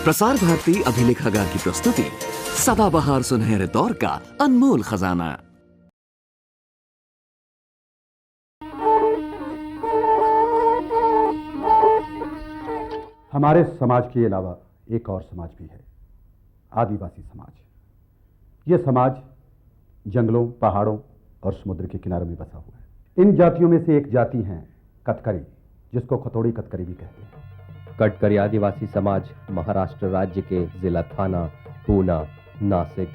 प्रसार भारती अभिलेखागार की प्रस्तुति सदाबहार सुनहरे दौर का अनमोल खजाना। हमारे समाज के अलावा एक और समाज भी है, आदिवासी समाज। यह समाज जंगलों, पहाड़ों और समुद्र के किनारों में बसा हुआ है। इन जातियों में से एक जाति है कटकरी, जिसको खतोड़ी कटकरी भी कहते हैं। कटकरी आदिवासी समाज महाराष्ट्र राज्य के जिला थाना, पूना, नासिक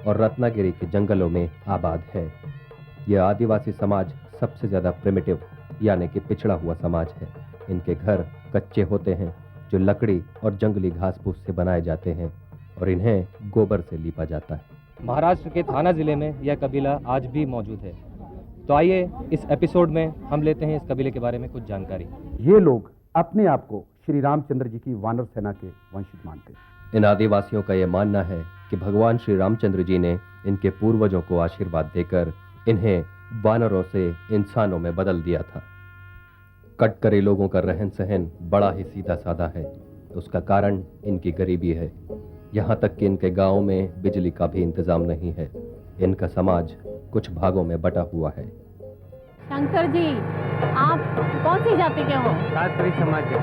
और रत्नागिरी के जंगलों में आबाद है। यह आदिवासी समाज सबसे ज्यादा प्रिमिटिव यानी कि पिछड़ा हुआ समाज है। इनके घर कच्चे होते हैं जो लकड़ी और जंगली घास फूस से बनाए जाते हैं और इन्हें गोबर से लीपा जाता है। महाराष्ट्र के थाना जिले में यह कबीला आज भी मौजूद है। तो आइए इस एपिसोड में हम लेते हैं इस कबीले के बारे में कुछ जानकारी। ये लोग अपने आप को श्री रामचंद्र जी की वानर सेना के वंशज मानते हैं। इन आदिवासियों का यह मानना है कि भगवान श्री रामचंद्र जी ने इनके पूर्वजों को आशीर्वाद देकर इन्हें वानरों से इंसानों में बदल दिया था। कटकरी लोगों का रहन सहन बड़ा ही सीधा साधा है। उसका कारण इनकी गरीबी है। यहाँ तक कि इनके गांव में बिजली का भी इंतजाम नहीं है। इनका समाज कुछ भागों में बटा हुआ है। शंकर जी, आप कौन सी जाति के हो? कातकरी समाज के।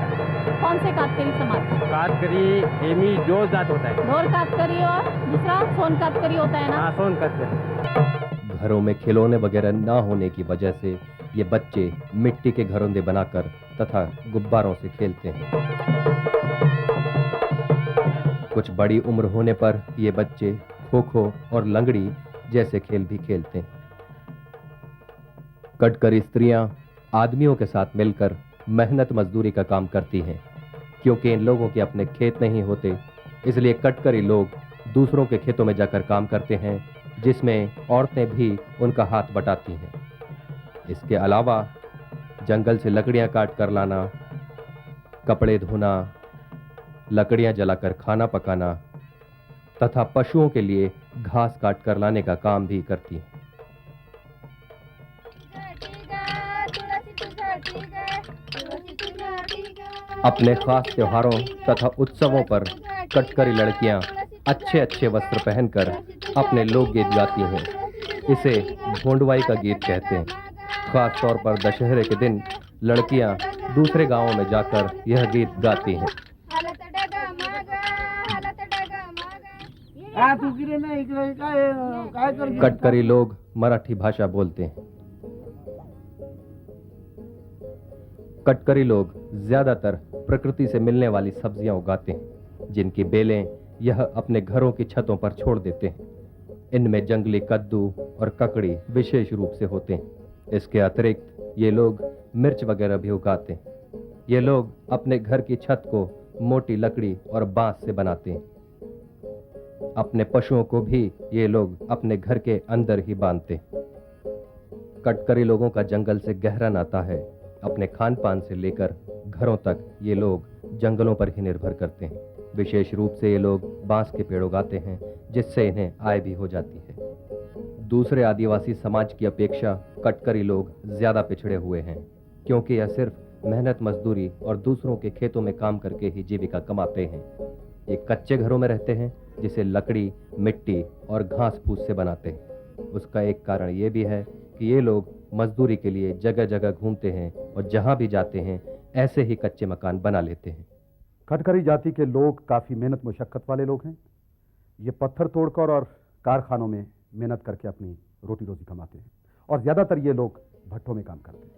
कौन से कातकरी समाज? कातकरी हेमी जो जात होता है। ढोर कातकरी और दूसरा सोन कातकरी होता है ना? हाँ, सोन कातकरी। घरों में खिलौने वगैरह ना होने की वजह से ये बच्चे मिट्टी के घरोंदे बनाकर तथा गुब्बारों से खेलते हैं। कुछ बड़ी उम्र होने पर ये बच्चे खो खो और लंगड़ी जैसे खेल भी खेलते हैं। कटकरी स्त्रियां आदमियों के साथ मिलकर मेहनत मजदूरी का काम करती हैं। क्योंकि इन लोगों के अपने खेत नहीं होते, इसलिए कटकरी लोग दूसरों के खेतों में जाकर काम करते हैं, जिसमें औरतें भी उनका हाथ बटाती हैं। इसके अलावा जंगल से लकड़ियां काट कर लाना, कपड़े धोना, लकड़ियां जलाकर खाना पकाना तथा पशुओं के लिए घास काट कर लाने का काम भी करती हैं। अपने खास त्योहारों तथा उत्सवों पर कटकरी लड़कियां अच्छे अच्छे वस्त्र पहनकर अपने लोकगीत गाती हैं। इसे भोंडवाई का गीत कहते हैं। खास तौर पर दशहरे के दिन लड़कियां दूसरे गांवों में जाकर यह गीत गाती हैं। कटकरी लोग मराठी भाषा बोलते हैं। कटकरी लोग ज्यादातर प्रकृति से मिलने वाली सब्जियां उगाते हैं, जिनकी बेलें यह अपने घरों की छतों पर छोड़ देते हैं। इनमें जंगली कद्दू और ककड़ी विशेष रूप से होते हैं। इसके अतिरिक्त ये लोग मिर्च वगैरह भी उगाते हैं। ये लोग अपने घर की छत को मोटी लकड़ी और बांस से बनाते हैं। अपने पशुओं को भी ये लोग अपने घर के अंदर ही बांधते हैं। कटकरी लोगों का जंगल से गहरा नाता है। अपने खान पान से लेकर घरों तक ये लोग जंगलों पर ही निर्भर करते हैं। विशेष रूप से ये लोग बांस के पेड़ उगाते हैं, जिससे इन्हें आय भी हो जाती है। दूसरे आदिवासी समाज की अपेक्षा कटकरी लोग ज्यादा पिछड़े हुए हैं, क्योंकि यह सिर्फ मेहनत मजदूरी और दूसरों के खेतों में काम करके ही जीविका कमाते हैं। ये कच्चे घरों में रहते हैं, जिसे लकड़ी, मिट्टी और घास फूस से बनाते हैं। उसका एक कारण ये भी है कि ये लोग मजदूरी के लिए जगह जगह घूमते हैं और जहां भी जाते हैं ऐसे ही कच्चे मकान बना लेते हैं। कटकरी जाति के लोग काफ़ी मेहनत मुशक्कत वाले लोग हैं। ये पत्थर तोड़कर और कारखानों में मेहनत करके अपनी रोटी रोजी कमाते हैं और ज़्यादातर ये लोग भट्ठों में काम करते हैं।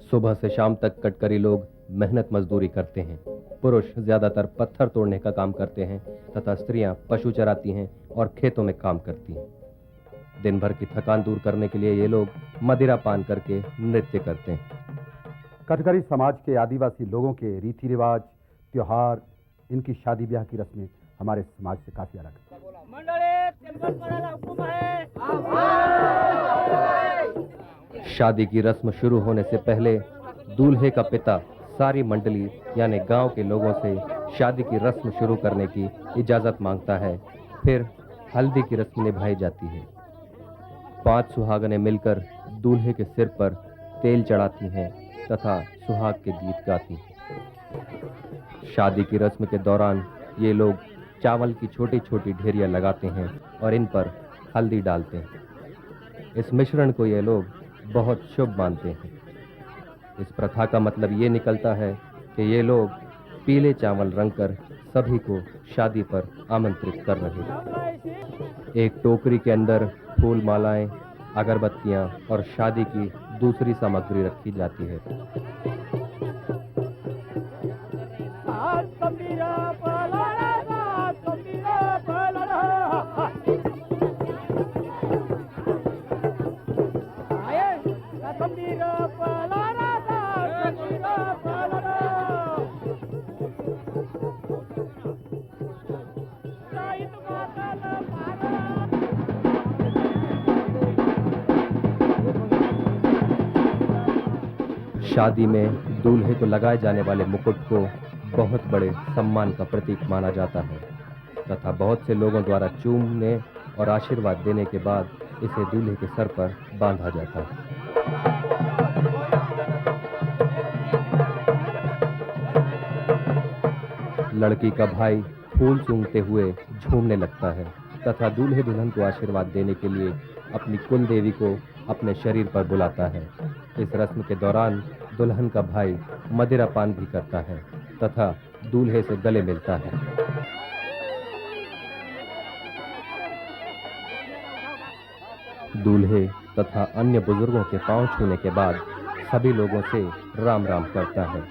सुबह से शाम तक कटकरी लोग मेहनत मजदूरी करते हैं। पुरुष ज्यादातर पत्थर तोड़ने का काम करते हैं तथा स्त्रियां पशु चराती हैं और खेतों में काम करती हैं। दिन भर की थकान दूर करने के लिए ये लोग मदिरा पान करके नृत्य करते हैं। कटकरी समाज के आदिवासी लोगों के रीति रिवाज, त्योहार, इनकी शादी ब्याह की रस्में हमारे समाज से काफी अलग है। शादी की रस्म शुरू होने से पहले दूल्हे का पिता सारी मंडली यानी गांव के लोगों से शादी की रस्म शुरू करने की इजाजत मांगता है। फिर हल्दी की रस्म निभाई जाती है। 5 सुहागनें मिलकर दूल्हे के सिर पर तेल चढ़ाती हैं तथा सुहाग के गीत गाती हैं। शादी की रस्म के दौरान ये लोग चावल की छोटी छोटी ढेरियां लगाते हैं और इन पर हल्दी डालते हैं। इस मिश्रण को ये लोग बहुत शुभ मानते हैं। इस प्रथा का मतलब ये निकलता है कि ये लोग पीले चावल रंगकर सभी को शादी पर आमंत्रित कर रहे हैं। एक टोकरी के अंदर फूल मालाएं, अगरबत्तियां और शादी की दूसरी सामग्री रखी जाती है। शादी में दूल्हे को लगाए जाने वाले मुकुट को बहुत बड़े सम्मान का प्रतीक माना जाता है तथा बहुत से लोगों द्वारा चूमने और आशीर्वाद देने के बाद इसे दूल्हे के सर पर बांधा जाता है। लड़की का भाई फूल सूंघते हुए झूमने लगता है तथा दूल्हे दुल्हन को आशीर्वाद देने के लिए अपनी कुल देवी को अपने शरीर पर बुलाता है। इस रस्म के दौरान दुल्हन का भाई मदिरा पान भी करता है तथा दूल्हे से गले मिलता है। दूल्हे तथा अन्य बुजुर्गों के पांव छूने के बाद सभी लोगों से राम राम करता है।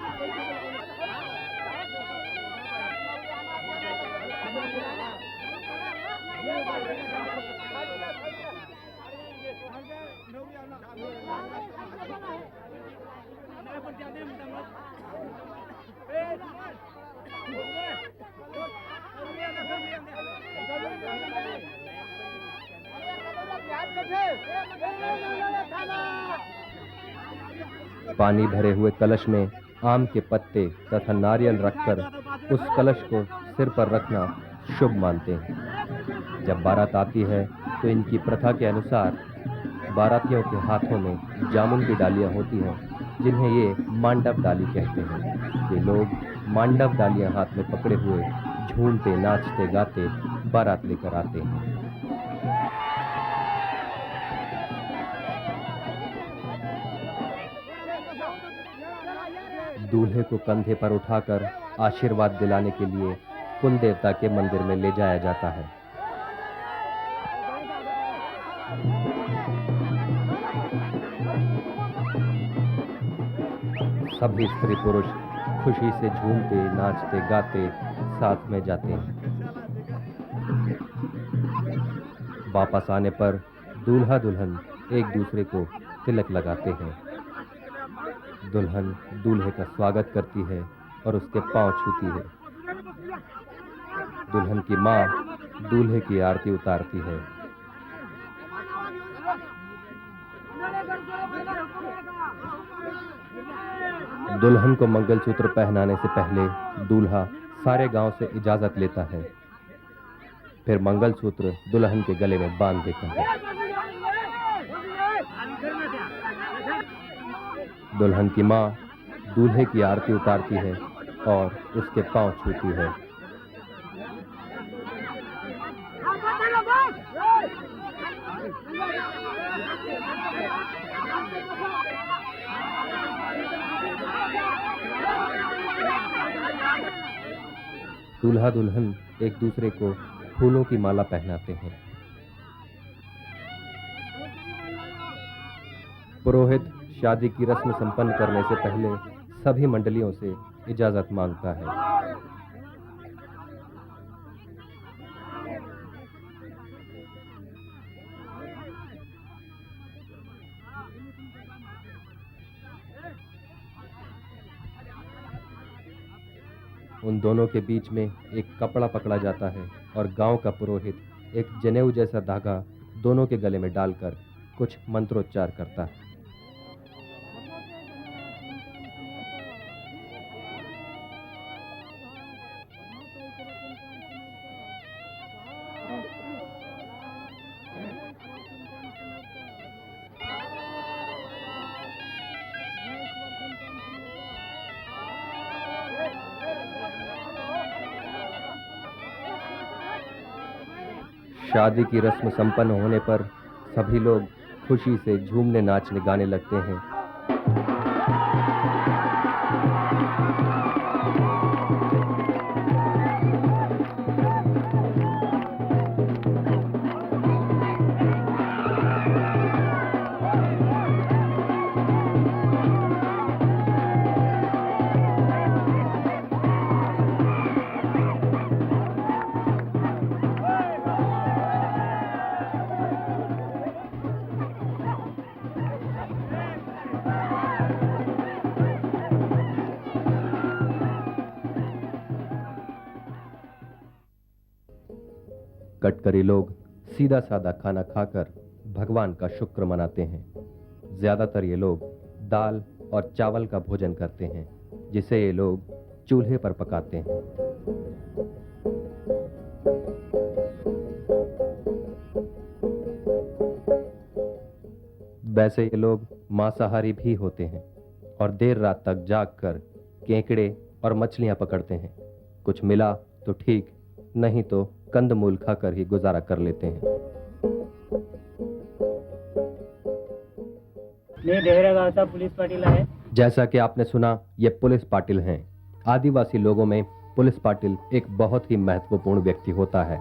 पानी भरे हुए कलश में आम के पत्ते तथा नारियल रखकर उस कलश को सिर पर रखना शुभ मानते हैं। जब बारात आती है तो इनकी प्रथा के अनुसार बारातियों के हाथों में जामुन की डालियां होती हैं, जिन्हें ये मांडव डाली कहते हैं। ये लोग मांडव डालियां हाथ में पकड़े हुए झूमते नाचते गाते बारात लेकर आते हैं। दूल्हे को कंधे पर उठाकर आशीर्वाद दिलाने के लिए कुल देवता के मंदिर में ले जाया जाता है। सभी स्त्री पुरुष खुशी से झूमते नाचते गाते साथ में जाते हैं। वापस आने पर दूल्हा दुल्हन एक दूसरे को तिलक लगाते हैं। दुल्हन दूल्हे का स्वागत करती है और उसके पांव छूती है। दुल्हन की मां दूल्हे की आरती उतारती है। दुल्हन को मंगलसूत्र पहनाने से पहले दूल्हा सारे गांव से इजाजत लेता है, फिर मंगलसूत्र दुल्हन के गले में बांध देता है। दुल्हन की मां दूल्हे की आरती उतारती है और उसके पांव छूती है। दूल्हा दुल्हन एक दूसरे को फूलों की माला पहनाते हैं। पुरोहित शादी की रस्म संपन्न करने से पहले सभी मंडलियों से इजाजत मांगता है। उन दोनों के बीच में एक कपड़ा पकड़ा जाता है और गांव का पुरोहित एक जनेऊ जैसा धागा दोनों के गले में डालकर कुछ मंत्रोच्चार करता है। शादी की रस्म संपन्न होने पर सभी लोग खुशी से झूमने नाचने गाने लगते हैं। कटकरी लोग सीधा साधा खाना खाकर भगवान का शुक्र मनाते हैं। ज्यादातर ये लोग दाल और चावल का भोजन करते हैं, जिसे ये लोग चूल्हे पर पकाते हैं। वैसे ये लोग मांसाहारी भी होते हैं और देर रात तक जागकर केकड़े और मछलियां पकड़ते हैं। कुछ मिला तो ठीक, नहीं तो कंदमूल खाकर ही गुजारा कर लेते हैं। मैं देहरा गांव का पुलिस पाटिल है। जैसा कि आपने सुना, ये पुलिस पाटिल हैं। आदिवासी लोगों में पुलिस पाटिल एक बहुत ही महत्वपूर्ण व्यक्ति होता है।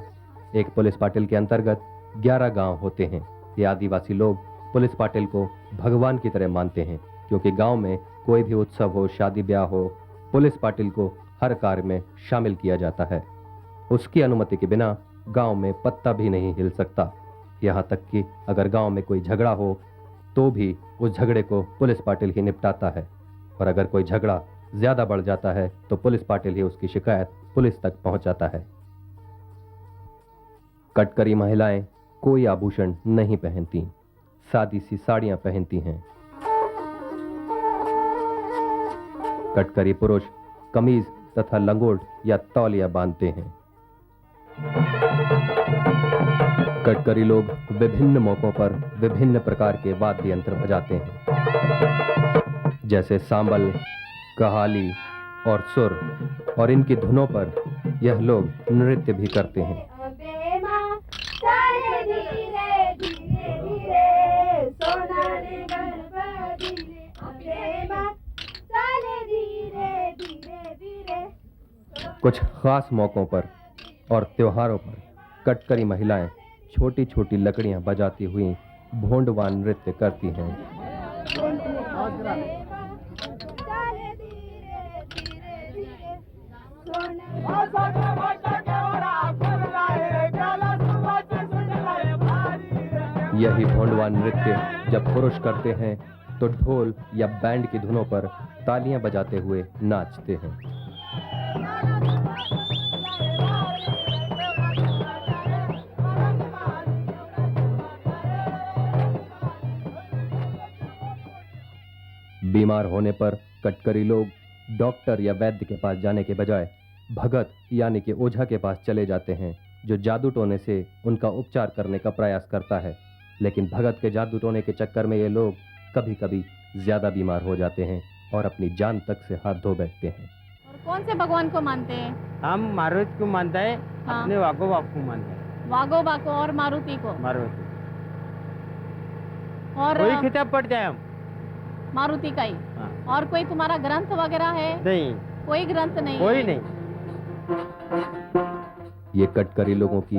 एक पुलिस पाटिल के अंतर्गत 11 गांव होते हैं। ये आदिवासी लोग पुलिस पाटिल को भगवान की तरह मानते हैं, क्योंकि गांव में कोई भी उत्सव हो, शादी ब्याह हो, पुलिस पाटिल को हर कार्य में शामिल किया जाता है। उसकी अनुमति के बिना गांव में पत्ता भी नहीं हिल सकता। यहाँ तक कि अगर गांव में कोई झगड़ा हो तो भी उस झगड़े को पुलिस पाटिल ही निपटाता है, और अगर कोई झगड़ा ज्यादा बढ़ जाता है तो पुलिस पाटिल ही उसकी शिकायत पुलिस तक पहुंचाता है। कटकरी महिलाएं कोई आभूषण नहीं पहनती, सादी सी साड़ियां पहनती हैं। कटकरी पुरुष कमीज तथा लंगोट या तौलिया बांधते हैं। कटकरी लोग विभिन्न मौकों पर विभिन्न प्रकार के वाद्य यंत्र बजाते हैं, जैसे सांबल, कहाली और सुर, और इनकी धुनों पर यह लोग नृत्य भी करते हैं। कुछ खास मौकों पर और त्योहारों पर कटकरी महिलाएं छोटी छोटी लकड़ियां बजाती हुई भोंडवान नृत्य करती हैं। यही भोंडवान नृत्य जब पुरुष करते हैं तो ढोल या बैंड की धुनों पर तालियां बजाते हुए नाचते हैं। बीमार होने पर कटकरी लोग डॉक्टर या वैद्य के पास जाने के बजाय भगत यानी कि ओझा के पास चले जाते हैं, जो जादू टोने से उनका उपचार करने का प्रयास करता है। लेकिन भगत के जादू टोने के चक्कर में ये लोग कभी कभी ज्यादा बीमार हो जाते हैं और अपनी जान तक से हाथ धो बैठते हैं। और कौन से भगवान को मानते हैं? हम मारुति को मानते हैं। हाँ। अपने वागोबा को मानते हैं। वागोबा को और मारुति को। मारुति और कोई किताब पढ़ते हैं हम। मारुति का ही। हाँ। और कोई तुम्हारा ग्रंथ वगैरह है? नहीं, कोई ग्रंथ नहीं? कोई है? नहीं। ये कटकरी लोगों की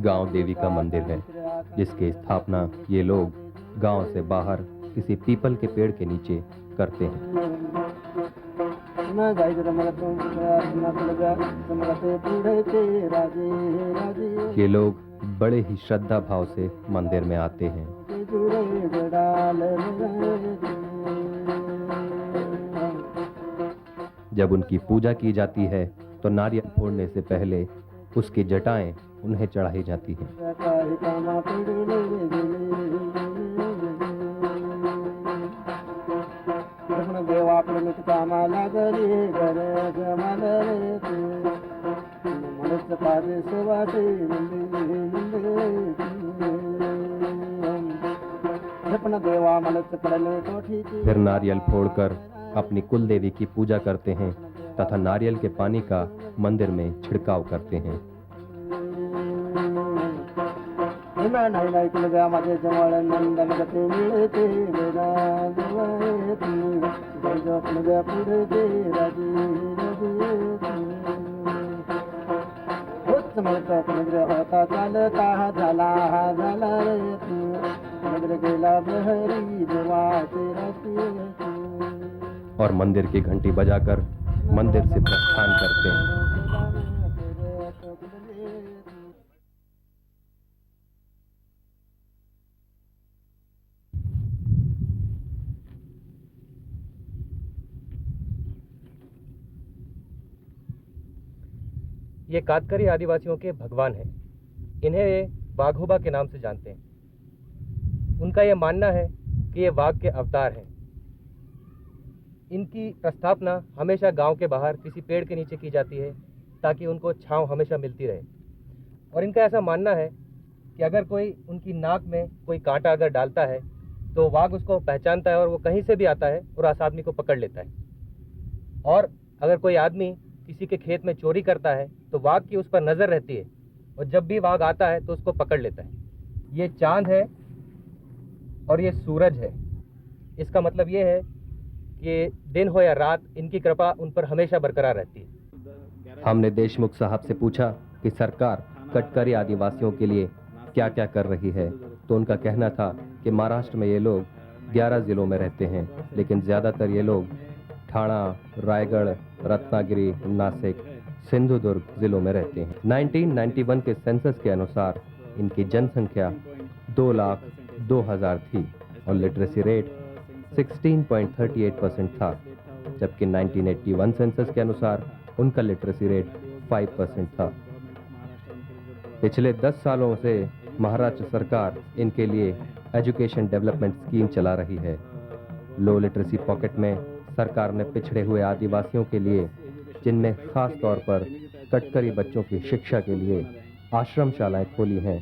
गांव देवी का मंदिर है, जिसकी स्थापना ये लोग गांव से बाहर किसी पीपल के पेड़ के नीचे करते हैं। ये लोग बड़े ही श्रद्धा भाव से मंदिर में आते हैं। जब उनकी पूजा की जाती है तो नारियल फोड़ने से पहले उसकी जटाएं उन्हें चढ़ाई जाती हैं। फिर नारियल फोड़कर अपनी कुल देवी की पूजा करते हैं तथा नारियल के पानी का मंदिर में छिड़काव करते हैं। नाही नाही तुला द्या माझे जवळ नंदन गते मिळते द्या पुढे ते राजी होत म्हणतो समुद्र होता चालता झाला झाला रे तू समुद्र गेला बहरी देवाचे राती और मंदिर की घंटी बजाकर मंदिर से प्रस्थान करते हैं। ये कातकरी आदिवासियों के भगवान हैं। इन्हें ये वाघोबा के नाम से जानते हैं। उनका ये मानना है कि ये वाघ के अवतार हैं। इनकी स्थापना हमेशा गांव के बाहर किसी पेड़ के नीचे की जाती है ताकि उनको छांव हमेशा मिलती रहे। और इनका ऐसा मानना है कि अगर कोई उनकी नाक में कोई कांटा अगर डालता है तो वाघ उसको पहचानता है और वो कहीं से भी आता है और उस आदमी को पकड़ लेता है। और अगर कोई आदमी किसी के खेत में चोरी करता है तो वाघ की उस पर नज़र रहती है और जब भी वाघ आता है तो उसको पकड़ लेता है। ये चांद है और ये सूरज है। इसका मतलब ये है कि दिन हो या रात इनकी कृपा उन पर हमेशा बरकरार रहती है। हमने देशमुख साहब से पूछा कि सरकार कटकरी आदिवासियों के लिए क्या क्या कर रही है, तो उनका कहना था कि महाराष्ट्र में ये लोग 11 जिलों में रहते हैं, लेकिन ज़्यादातर ये लोग ठाणा, रायगढ़, रत्नागिरी, नासिक, सिंधुदुर्ग जिलों में रहते हैं। 1991 के सेंसस के अनुसार इनकी जनसंख्या 2,02,000 थी और लिटरेसी रेट 16.38% था, जबकि 1981 सेंसस के अनुसार उनका लिटरेसी रेट 5% था। पिछले 10 सालों से महाराष्ट्र सरकार इनके लिए एजुकेशन डेवलपमेंट स्कीम चला रही है। लो लिटरेसी पॉकेट में सरकार ने पिछड़े हुए आदिवासियों के लिए, जिनमें खास तौर पर कटकरी बच्चों की शिक्षा के लिए आश्रमशालाएं खोली हैं।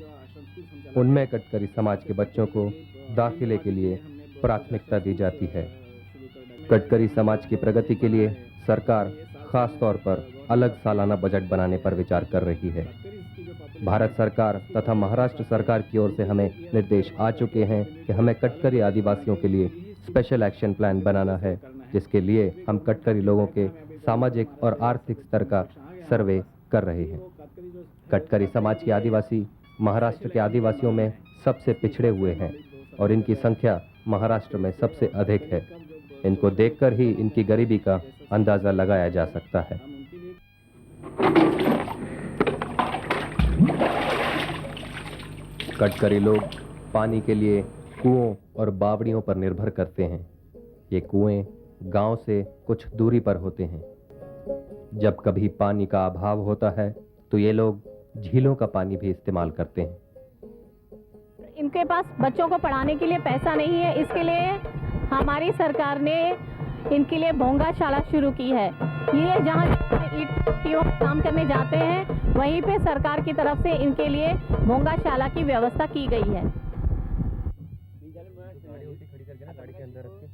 उनमें कटकरी समाज के बच्चों को दाखिले के लिए प्राथमिकता दी जाती है। कटकरी समाज की प्रगति के लिए सरकार खास तौर पर अलग सालाना बजट बनाने पर विचार कर रही है। भारत सरकार तथा महाराष्ट्र सरकार की ओर से हमें निर्देश आ चुके हैं कि हमें कटकरी आदिवासियों के लिए स्पेशल एक्शन प्लान बनाना है, जिसके लिए हम कटकरी लोगों के सामाजिक और आर्थिक स्तर का सर्वे कर रहे हैं। कटकरी समाज के आदिवासी महाराष्ट्र के आदिवासियों में सबसे पिछड़े हुए हैं और इनकी संख्या महाराष्ट्र में सबसे अधिक है। इनको देखकर ही इनकी गरीबी का अंदाजा लगाया जा सकता है। कटकरी लोग पानी के लिए कुओं और बावड़ियों पर निर्भर करते हैं। ये कुएं गांव से कुछ दूरी पर होते हैं। जब कभी पानी का अभाव होता है तो ये लोग झीलों का पानी भी इस्तेमाल करते हैं। इनके पास बच्चों को पढ़ाने के लिए पैसा नहीं है, इसके लिए हमारी सरकार ने इनके लिए भोंगा शाला शुरू की है। ये जहाँ ईंट पट्टियों काम करने जाते हैं वहीं पे सरकार की तरफ से इनके लिए भोंगा शाला की व्यवस्था की गई है।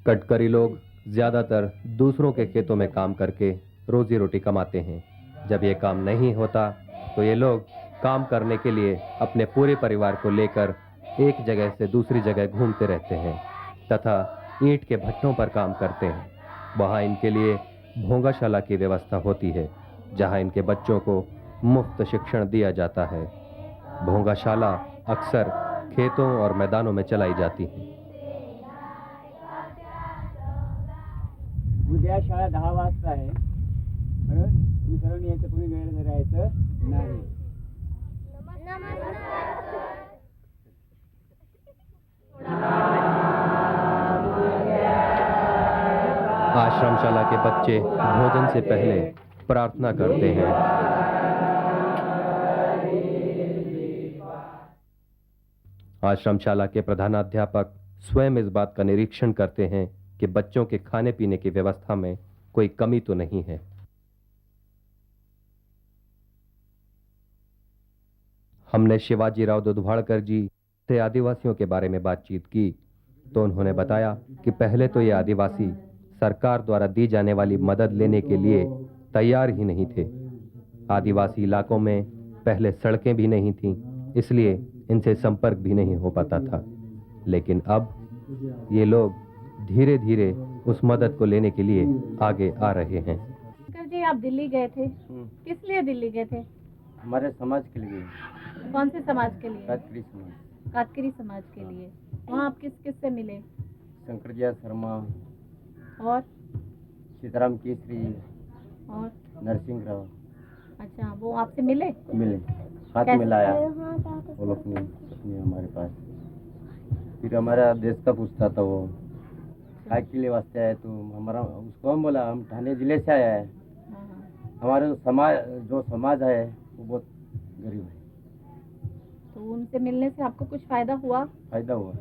कटकरी लोग ज्यादातर दूसरों के खेतों में काम करके रोजी रोटी कमाते हैं। जब ये काम नहीं होता तो ये लोग काम करने के लिए अपने पूरे परिवार को लेकर एक जगह से दूसरी जगह घूमते रहते हैं तथा ईंट के भट्टों पर काम करते हैं। वहाँ इनके लिए भोंगाशाला की व्यवस्था होती है, जहाँ इनके बच्चों को मुफ्त शिक्षण दिया जाता है। भोंगाशाला अक्सर खेतों और मैदानों में चलाई जाती है। उद्या शाळा 10 वाजता आहे, बरोबर? तुम्ही सर्वांनी याचं कोणी गैर धरायचं नाही। आश्रमशाला के बच्चे भोजन से पहले प्रार्थना करते हैं। आश्रमशाला के प्रधानाध्यापक स्वयं इस बात का निरीक्षण करते हैं कि बच्चों के खाने पीने की व्यवस्था में कोई कमी तो नहीं है। हमने शिवाजी राव दुधवाड़कर जी से आदिवासियों के बारे में बातचीत की तो उन्होंने बताया कि पहले तो ये आदिवासी सरकार द्वारा दी जाने वाली मदद लेने के लिए तैयार ही नहीं थे। आदिवासी इलाकों में पहले सड़कें भी नहीं थीं, इसलिए इनसे संपर्क भी नहीं हो पाता था, लेकिन अब ये लोग धीरे धीरे उस मदद को लेने के लिए आगे आ रहे हैं। शंकर जी, आप दिल्ली गए थे, किस लिए दिल्ली गए थे? हमारे समाज के लिए, कौन से समाज के लिए? कातकरी समाज। कातकरी समाज के लिए। वहाँ आप किस किस से मिले? शंकरजिया शर्मा और सीताराम केसरी और नरसिंह राव अच्छा, वो आपसे मिले? मिले, हाथ कैसे? मिलाया वो लोग ने अपने हमारे पास। फिर हमारा देश का पूछता था वो काय के लिए वास्ते आए, तो हमारा उसको हम बोला हम ठाणे जिले से आया है, हमारे जो समाज है वो बहुत गरीब है। तो उनसे मिलने से आपको कुछ फायदा हुआ? फायदा हुआ,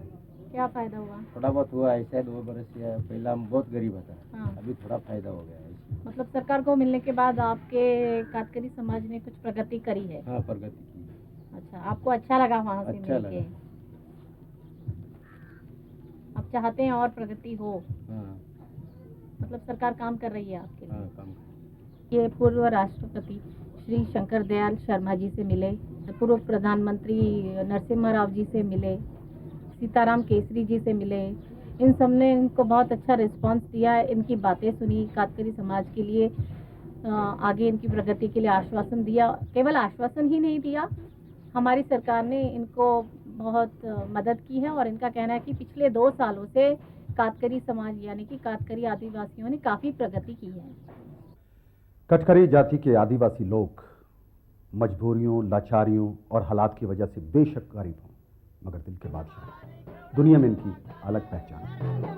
क्या फायदा हुआ? थोड़ा बहुत हुआ, ऐसा 2 बरस या पहला हम बहुत गरीब था। हाँ। अभी थोड़ा फायदा हो गया है। मतलब सरकार को मिलने के बाद आपके कातकरी समाज ने कुछ प्रगति करी है? हाँ, प्रगति की। अच्छा, आपको अच्छा लगा वहाँ से अच्छा मिलके? लगा। आप चाहते हैं और प्रगति हो? हाँ मतलब सरकार काम कर रही है आपके लिए? हाँ, काम। ये पूर्व राष्ट्रपति श्री शंकर दयाल शर्मा जी से मिले, पूर्व प्रधानमंत्री नरसिम्हा राव जी से मिले, सीताराम केसरी जी से मिले। इन सब ने इनको बहुत अच्छा रिस्पांस दिया, इनकी बातें सुनी, कातकरी समाज के लिए आगे इनकी प्रगति के लिए आश्वासन दिया। केवल आश्वासन ही नहीं दिया, हमारी सरकार ने इनको बहुत मदद की है और इनका कहना है कि पिछले 2 सालों से कातकरी समाज यानी कि कातकरी आदिवासियों ने काफ़ी प्रगति की है। कटकरी जाति के आदिवासी लोग मजबूरियों, लाचारियों और हालात की वजह से बेशक गरीब हों, मगर दिल के बादशाह, दुनिया में इनकी अलग पहचान है।